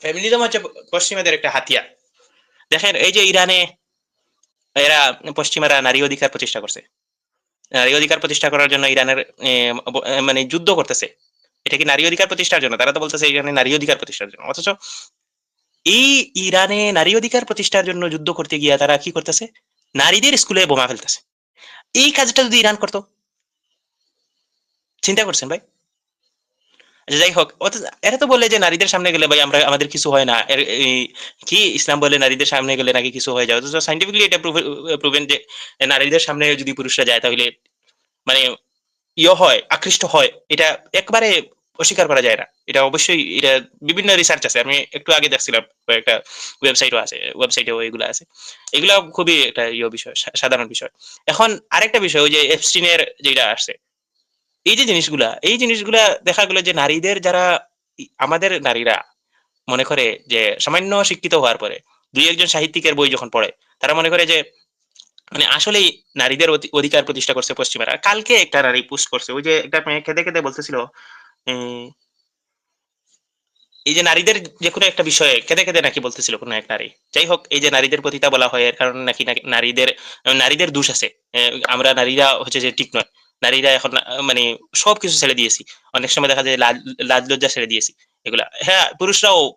Familism হচ্ছে পশ্চিমাদের একটা হাতিয়ার। দেখেন এই যে ইরানে এরা পশ্চিমারা নারী অধিকার প্রতিষ্ঠা করছে। নারী অধিকার প্রতিষ্ঠা করার জন্য ইরানের মানে যুদ্ধ করতেছে। এটা কি নারী অধিকার প্রতিষ্ঠার জন্য? তারা তো বলতেছে ইরানে নারী অধিকার প্রতিষ্ঠার জন্য। অথচ এই ইরানে নারী অধিকার প্রতিষ্ঠার জন্য যুদ্ধ করতে গিয়া তারা কি করতেছে? নারীদের স্কুলে বোমা ফেলতেছে। এই কাজটা যদি ইরান করতো, চিন্তা করছেন ভাই? আচ্ছা যাই হোক, এরা তো বলে যে নারীদের সামনে গেলে ভাই আমরা আমাদের কিছু হয় না। কি ইসলাম বলে নারীদের সামনে গেলে নাকি কিছু হয়ে যায়। অথচ সাইন্টিফিকলি এটা প্রুভেন যে নারীদের সামনে যদি পুরুষরা যায় তাহলে মানে হয়, আকৃষ্ট হয়। এটা একবারে অস্বীকার করা যায় না। এটা অবশ্যই এটা বিভিন্ন রিসার্চ আছে। আমি একটু আগে দেখছিলাম একটা ওয়েবসাইটও আছে। ওয়েবসাইটেও এগুলা আছে। এগুলা খুবই একটা বিষয়, সাধারণ বিষয়। এখন আরেকটা বিষয় ওই যে এপস্টিনের যেটা আসছে। এই জিনিসগুলা দেখা গেল যে নারীদের যারা আমাদের নারীরা মনে করে যে সামান্য শিক্ষিত হওয়ার পরে ২-১ জন সাহিত্যিকের বই যখন পড়ে, তারা মনে করে যে মানে আসলেই নারীদের অধিকার প্রতিষ্ঠা করছে পশ্চিমারা। কালকে একটা নারী পোস্ট করছে। ওই যে একটা মেয়ে কেঁদে বলতেছিল উম এই যে নারীদের যেকোনো একটা বিষয়ে কেঁদে নাকি বলতেছিল কোন এক নারী। যাই হোক এই যে নারীদের পতিতা বলা হয় এর কারণে নাকি নারীদের দোষ আছে। আমরা নারীরা হচ্ছে যে ঠিক নয়। নারীরা এখন মানে সবকিছু ছেড়ে দিয়েছি। অনেক সময় দেখা যায় লাজ লজ্জা ছেড়ে দিয়েছি। এগুলা। হ্যাঁ,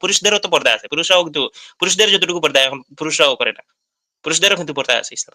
পুরুষদেরও তো পর্দা আছে। পুরুষরাও কিন্তু পুরুষদের যতটুকু পর্দা এখন পুরুষরাও করে না। পুরুষদেরও কিন্তু পর্দা আছে ইসলাম।